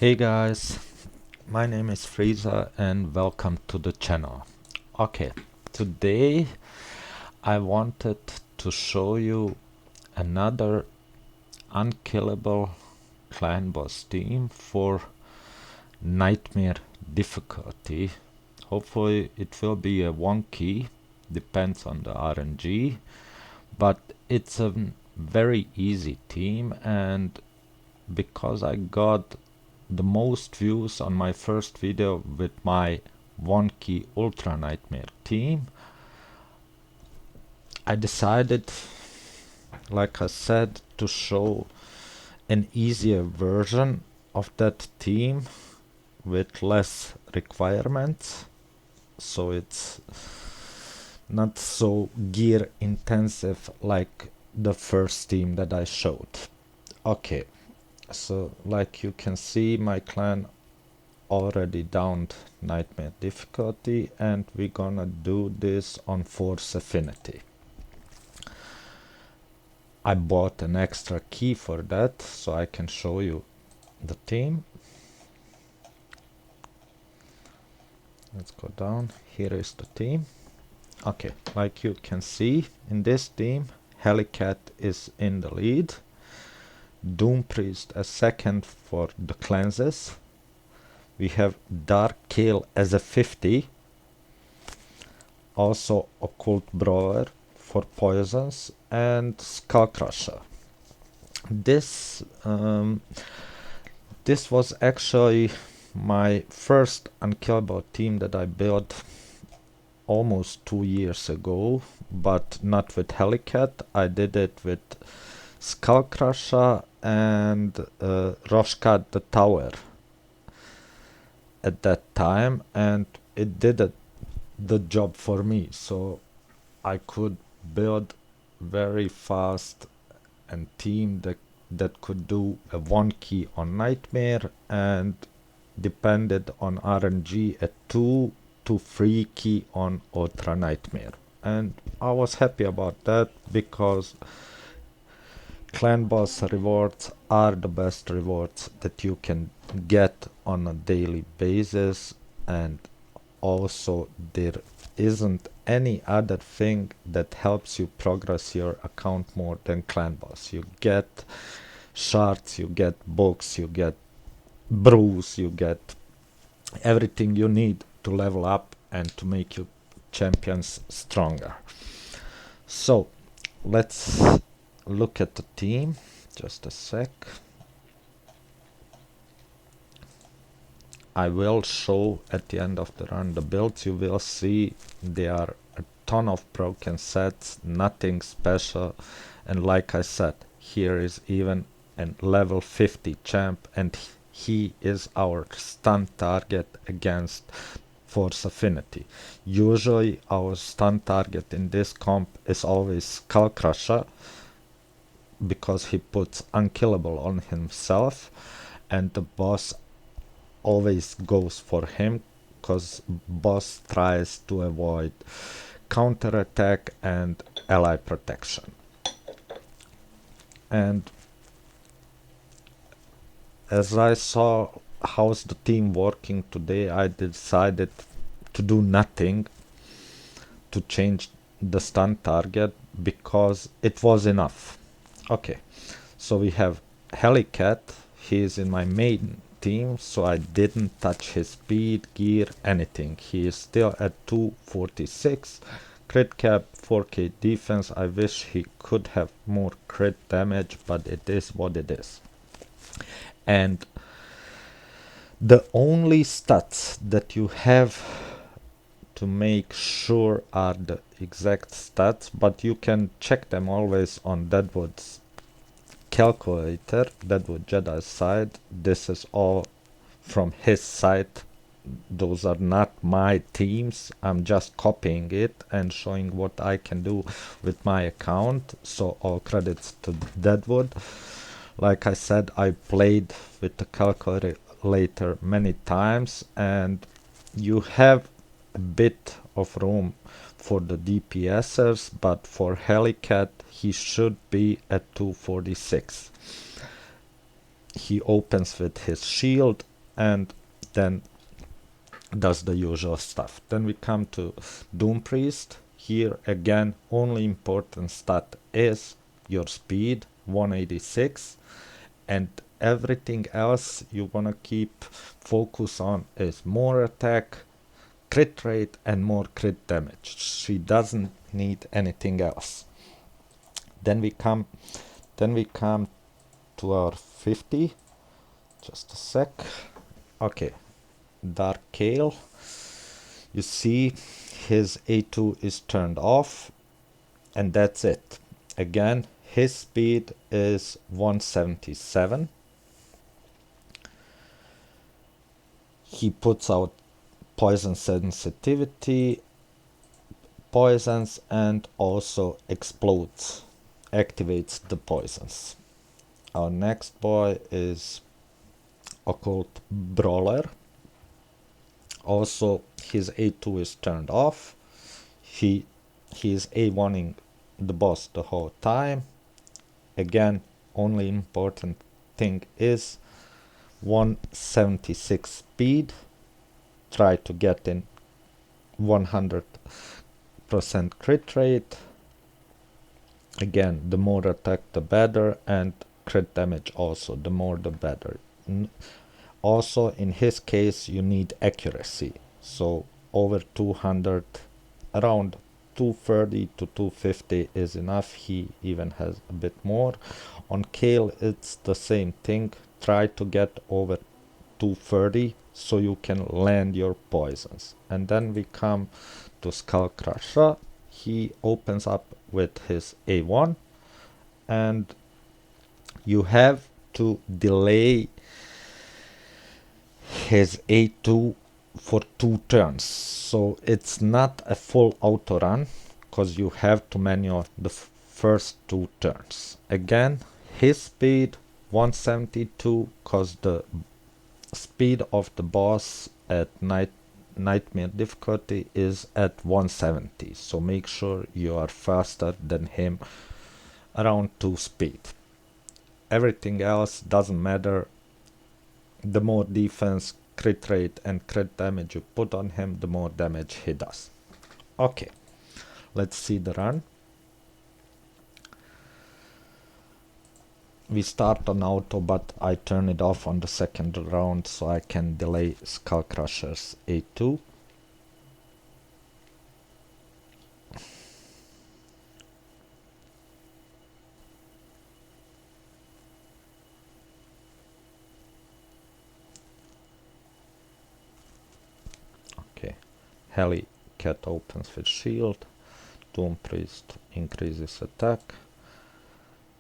Hey guys, my name is Frieza and welcome to the channel. Okay, today I wanted to show you another unkillable clan boss team for nightmare difficulty. Hopefully it will be a wonky, depends on the RNG, but it's a very easy team, and because I got the most views on my first video with my 1Key Ultra Nightmare team, I decided, like I said, to show an easier version of that team with less requirements, so it's not so gear intensive like the first team that I showed. Okay, so like you can see, my clan already downed nightmare difficulty, and we're gonna do this on Force Affinity. I bought an extra key for that so I can show you the team. Let's go down. Here is the team. Okay, like you can see, in this team Helicath is in the lead, Doom Priest as second for the cleanses. We have Dark Kael as a 50, also Occult Brawler for poisons, and Skullcrusher. This was actually my first unkillable team that I built almost 2 years ago, but not with Helicath. I did it with Skullcrusher and Roshkat the Tower at that time, and it did the job for me, so I could build very fast and team that could do a 1 key on Nightmare and depended on RNG at 2 to 3 key on Ultra Nightmare. And I was happy about that because clan boss rewards are the best rewards that you can get on a daily basis, and also there isn't any other thing that helps you progress your account more than clan boss. You get shards, you get books, you get brews, you get everything you need to level up and to make your champions stronger. So let's look at the team. Just a sec. I will show at the end of the run the builds. You will see there are a ton of broken sets, nothing special, and like I said, here is even a level 50 champ, and he is our stun target against Force Affinity. Usually our stun target in this comp is always Skullcrusher, because he puts unkillable on himself, and the boss always goes for him because boss tries to avoid counterattack and ally protection. And as I saw how's the team working today, I decided to do nothing to change the stun target because it was enough. Okay, so we have Helicath. He is in my main team, so I didn't touch his speed, gear, anything. He is still at 246 crit cap, 4k defense. I wish he could have more crit damage, but it is what it is. And the only stats that you have to make sure are the exact stats, but you can check them always on Deadwood's calculator, Deadwood Jedi's side. This is all from his site. Those are not my teams. I'm just copying it and showing what I can do with my account, so all credits to Deadwood. Like I said, I played with the calculator many times, and you have a bit of room for the DPSers, but for Helicath he should be at 246. He opens with his shield and then does the usual stuff. Then we come to Doom Priest. Here again, only important stat is your speed, 186, and everything else you wanna keep focus on is more attack, crit rate, and more crit damage. She doesn't need anything else. Then we come to our 50. Just a sec. Okay, Dark Kael. You see his A2 is turned off, and that's it. Again, his speed is 177. He puts out poison sensitivity, poisons, and also explodes, activates the poisons. Our next boy is Occult Brawler. Also, his A2 is turned off. He is A1ing the boss the whole time. Again, only important thing is 176 speed. Try to get in 100% crit rate. Again, the more attack the better, and crit damage also, the more the better. Also, in his case, you need accuracy. So over 200, around 230 to 250 is enough. He even has a bit more. On Kael, it's the same thing. Try to get over 230 so you can land your poisons. And then we come to Skullcrusher. He opens up with his A1, and you have to delay his A2 for 2 turns. So it's not a full auto run, because you have to maneuver the first 2 turns. Again, his speed 172, because the speed of the boss at nightmare difficulty is at 170. So make sure you are faster than him, around 2 speed. Everything else doesn't matter. The more defense, crit rate, and crit damage you put on him, the more damage he does. Okay, let's see the run. We start on auto, but I turn it off on the second round so I can delay Skullcrusher's A2. Okay, Helicath opens with shield, Doom Priest increases attack,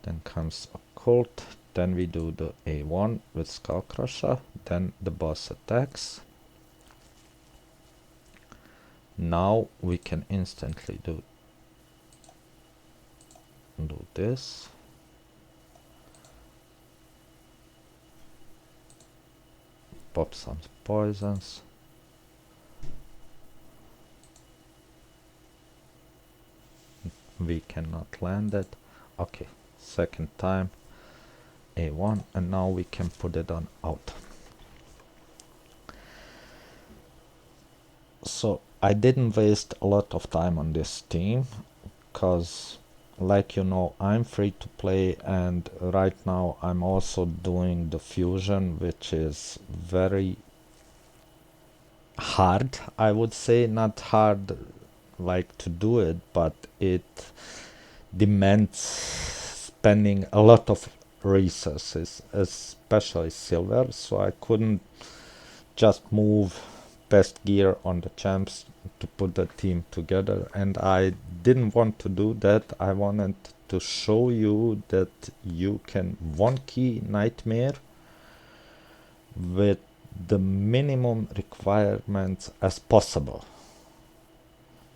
then comes Occult, then we do the A1 with Skullcrusher, then the boss attacks. Now we can instantly do this. Pop some poisons. We cannot land it. Okay, second time A1, and now we can put it on out. So I didn't waste a lot of time on this team, because like you know, I'm free to play, and right now I'm also doing the fusion, which is very hard, I would say. Not hard like to do it, but it demands spending a lot of resources, especially silver, so I couldn't just move best gear on the champs to put the team together, and I didn't want to do that. I wanted to show you that you can 1-key Nightmare with the minimum requirements as possible.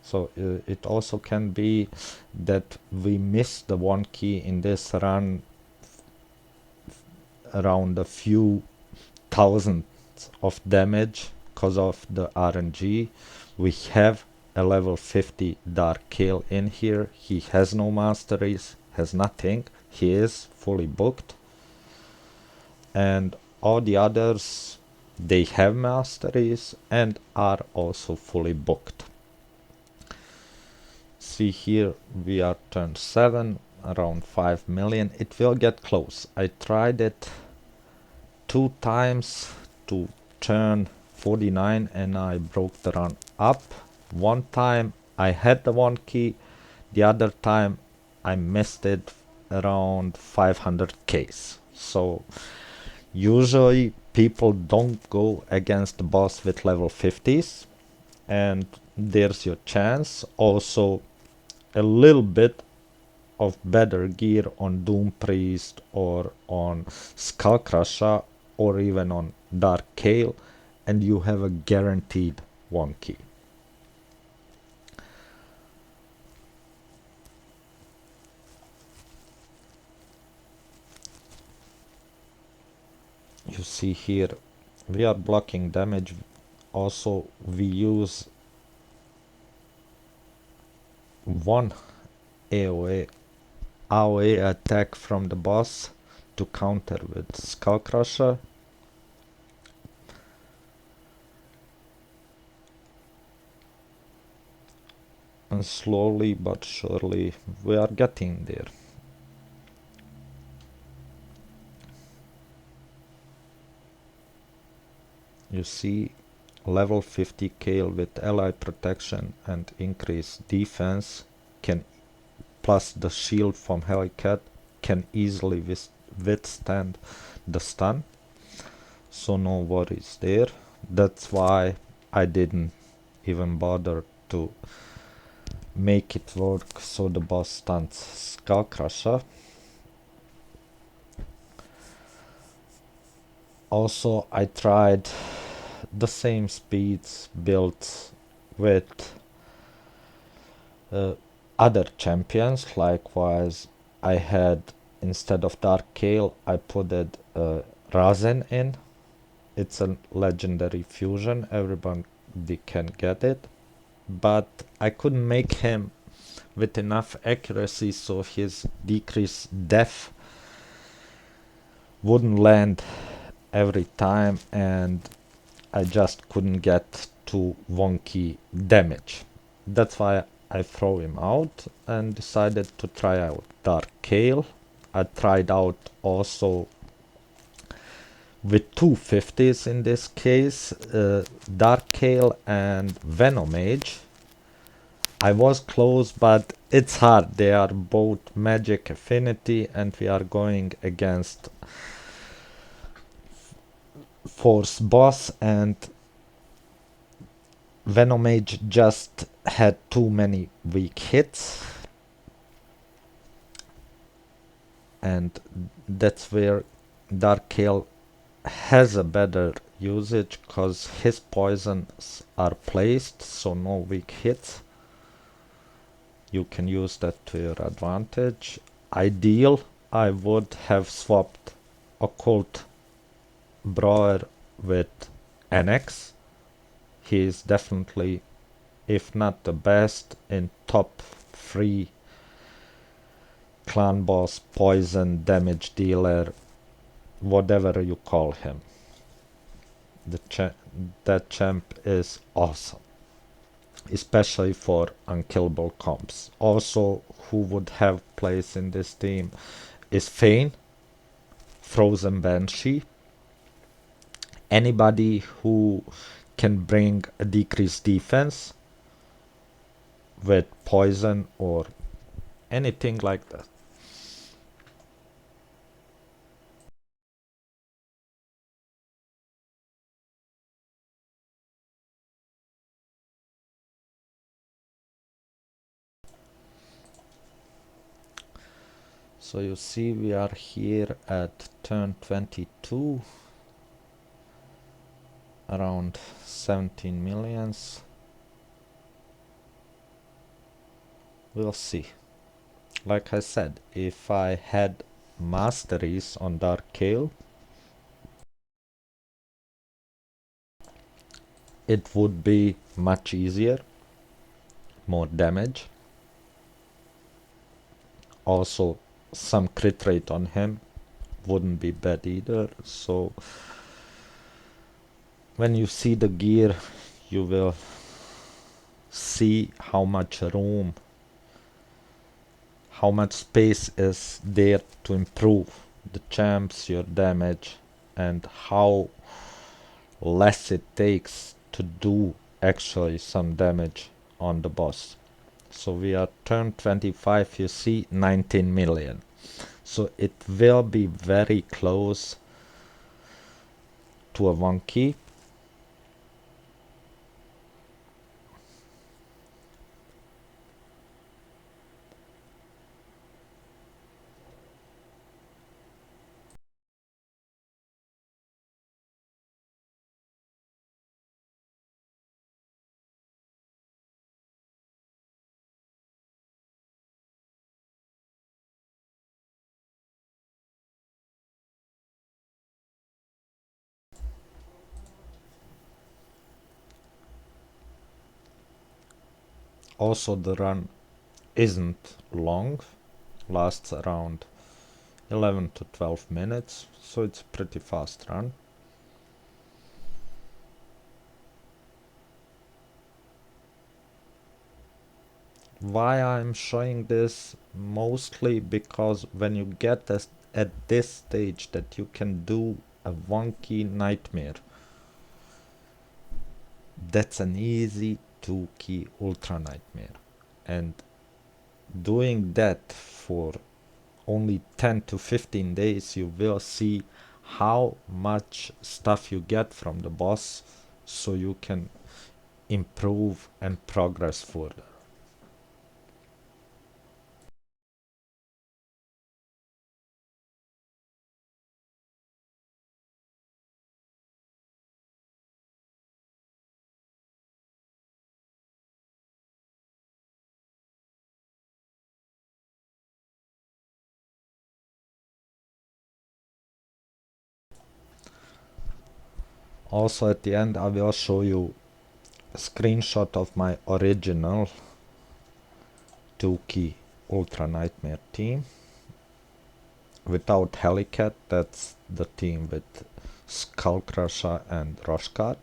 So it also can be that we miss the 1-key in this run around a few thousand of damage because of the RNG. We have a level 50 Dark Kael in here. He has no masteries, has nothing. He is fully booked. And all the others they have masteries and are also fully booked. See here, we are turn 7, around 5 million. It will get close. I tried it 2 times to turn 49 and I broke the run up. One time I had the 1 key, the other time I missed it around 500k. So usually people don't go against the boss with level 50s, and there's your chance. Also a little bit of better gear on Doom Priest or on Skullcrusher or even on Dark Kael, and you have a guaranteed 1 key. You see here, we are blocking damage. Also, we use one AoE attack from the boss to counter with Skullcrusher. And slowly but surely we are getting there. You see, level 50 Kael with ally protection and increased defense can, plus the shield from Helicath, can easily withstand the stun. So no worries there. That's why I didn't even bother to make it work so the boss stuns Skullcrusher. Also, I tried the same speeds built with other champions. Likewise, I had, instead of Dark Kael, I put it Razen in. It's a legendary fusion, everybody can get it, but I couldn't make him with enough accuracy, so his decreased def wouldn't land every time, and I just couldn't get to wonky damage. That's why I throw him out and decided to try out Dark Kael. I tried out also with 250s in this case, Dark Kael and Venomage. I was close, but it's hard. They are both magic affinity, and we are going against force boss, and Venomage just had too many weak hits, and that's where Dark Kael has a better usage, because his poisons are placed, so no weak hits. You can use that to your advantage. Ideal, I would have swapped Occult Brawler with NX. He is definitely, if not the best, in top 3 clan boss poison damage dealer, whatever you call him. That champ is awesome, especially for unkillable comps. Also, who would have place in this team is Fane, Frozen Banshee. Anybody who can bring a decreased defense with poison or anything like that. So you see, we are here at turn 22, around 17 millions. We'll see. Like I said, if I had masteries on Dark Kael, it would be much easier, more damage. Also, some crit rate on him wouldn't be bad either. So when you see the gear, you will see how much room, how much space is there to improve the champs, your damage, and how less it takes to do actually some damage on the boss. So we are turn 25, you see 19 million. So it will be very close to a 1Key. Also the run isn't long, lasts around 11 to 12 minutes, so it's a pretty fast run. Why I'm showing this? Mostly because when you get at this stage that you can do a 1Key nightmare, that's an easy 2Key ultra nightmare. And doing that for only 10 to 15 days, you will see how much stuff you get from the boss, so you can improve and progress further. Also at the end I will show you a screenshot of my original 2Key ultra nightmare team without Helicath. That's the team with Skullcrusher and Roshkat.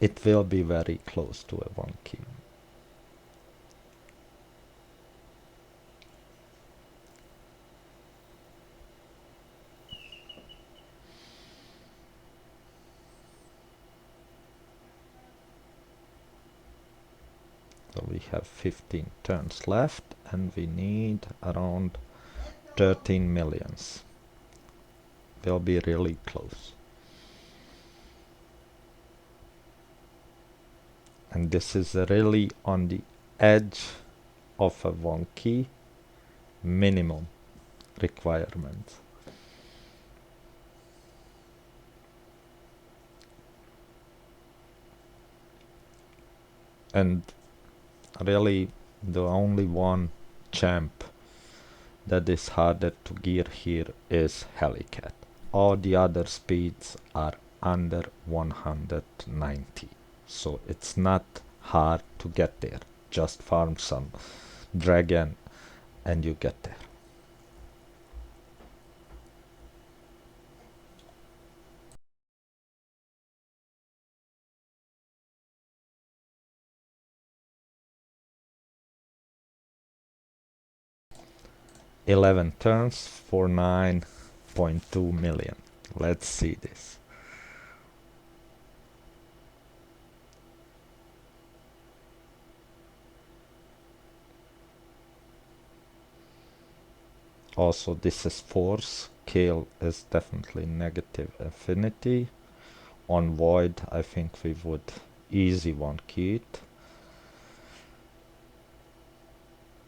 It will be very close to a 1Key. So we have 15 turns left and we need around 13 millions. Will be really close. And this is really on the edge of a 1Key minimum requirement. And really the only one champ that is harder to gear here is Helicath. All the other speeds are under 190, so it's not hard to get there. Just farm some dragon and you get there. Eleven turns for 9.2 million. Let's see this. Also this is force. Kael is definitely negative affinity. On void I think we would easy 1Key it,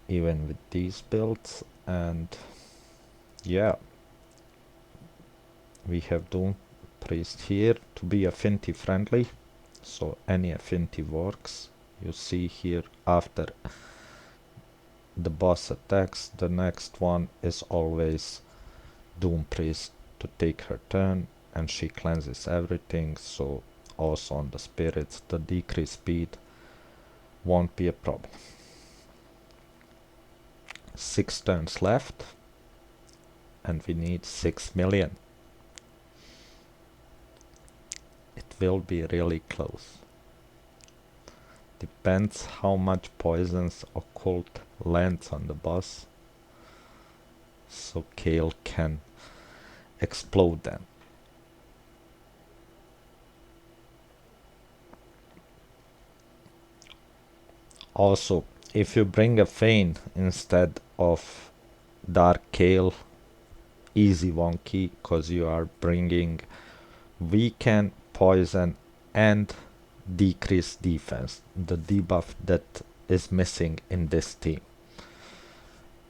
even with these builds. And yeah, we have Doom Priest here to be affinity friendly, so any affinity works You see here, after the boss attacks, the next one is always Doom Priest to take her turn, and she cleanses everything, so also on the spirits the decreased speed won't be a problem. 6 turns left, and we need 6 million. It will be really close. Depends how much poisons Occult lands on the boss, so Kael can explode them. Also, if you bring a Feign instead of Dark Kael, easy wonky, cause you are bringing weaken, poison, and decrease defense, the debuff that is missing in this team.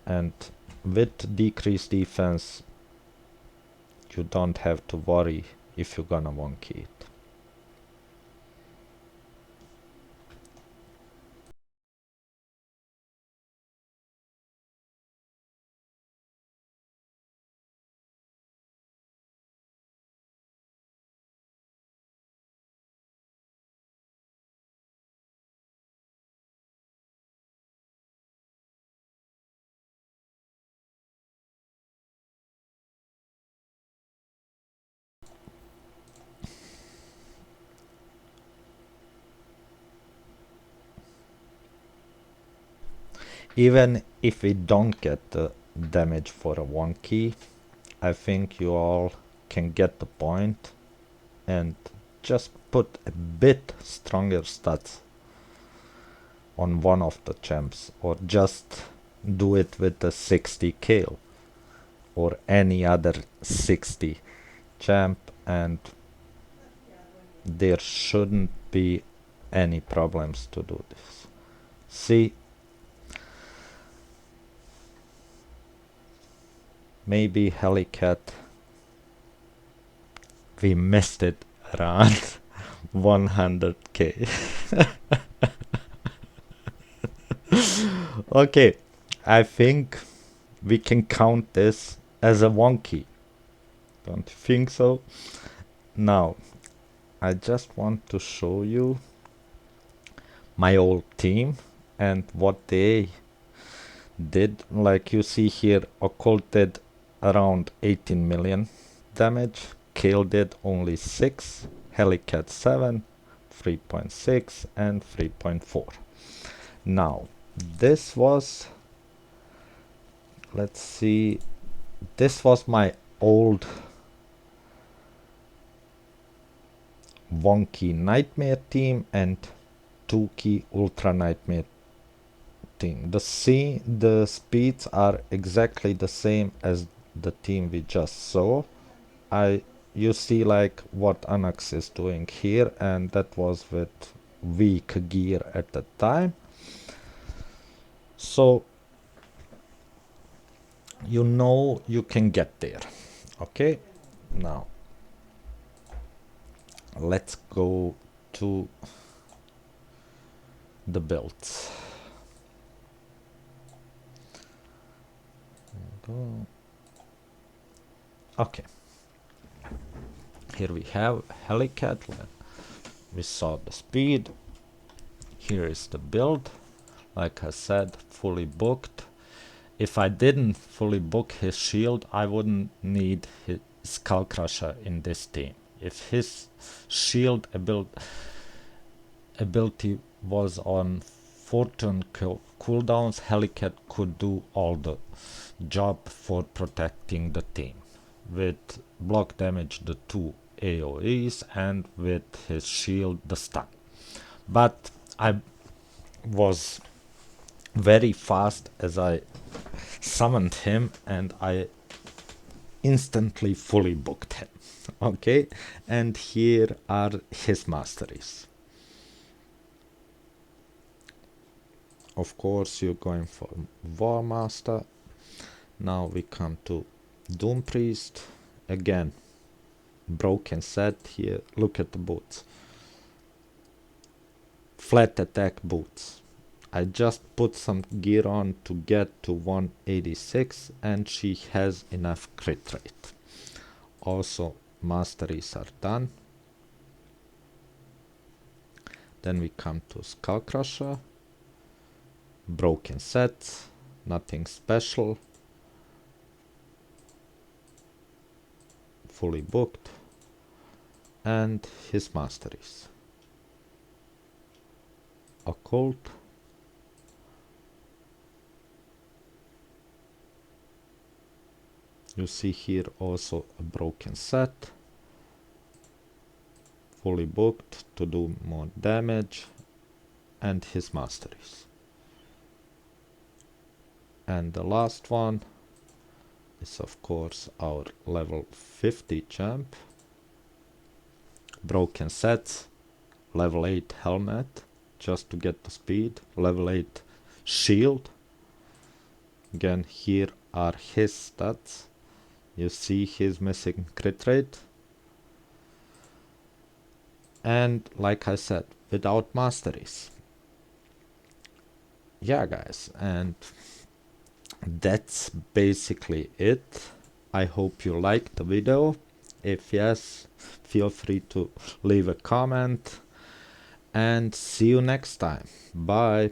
And with decreased defense, you don't have to worry if you're gonna wonky it. Even if we don't get the damage for a wonky, I think you all can get the point and just put a bit stronger stats on one of the champs, or just do it with the 60 Kael or any other 60 champ, and there shouldn't be any problems to do this. See, maybe Helicath, we missed it around 100k. Okay, I think we can count this as a wonky. Don't you think so? Now, I just want to show you my old team and what they did. Like you see here, Occult did around 18 million damage, Kael did only 6, Helicath 7, 3.6 and 3.4. Now, this was, let's see, this was my old wonky nightmare team and 2Key ultra nightmare team. The speeds are exactly the same as the team we just saw. You see like what Anax is doing here, and that was with weak gear at the time. So you know you can get there. Okay, now let's go to the builds. Okay, here we have Helicath. We saw the speed. Here is the build. Like I said, fully booked. If I didn't fully book his shield, I wouldn't need his Skullcrusher in this team. If his shield ability was on 4 turn cooldowns, Helicath could do all the job for protecting the team. With block damage, the 2 AoEs, and with his shield, the stun. But I was very fast as I summoned him, and I instantly fully booked him. Okay, and here are his masteries. Of course, you're going for War Master. Now we come to Doom Priest. Again, broken set here. Look at the boots. flat attack boots. I just put some gear on to get to 186 and she has enough crit rate. Also, masteries are done. Then we come to Skullcrusher. Broken sets, nothing special. Fully booked. And his masteries. Occult. You see here also a broken set. Fully booked to do more damage. And his masteries. And the last one is of course our level 50 champ. Broken sets, level 8 helmet, just to get the speed, level 8 shield. Again, here are his stats. You see he's missing crit rate. And like I said, without masteries. Yeah guys, and that's basically it. I hope you liked the video. If yes, feel free to leave a comment. And see you next time. Bye.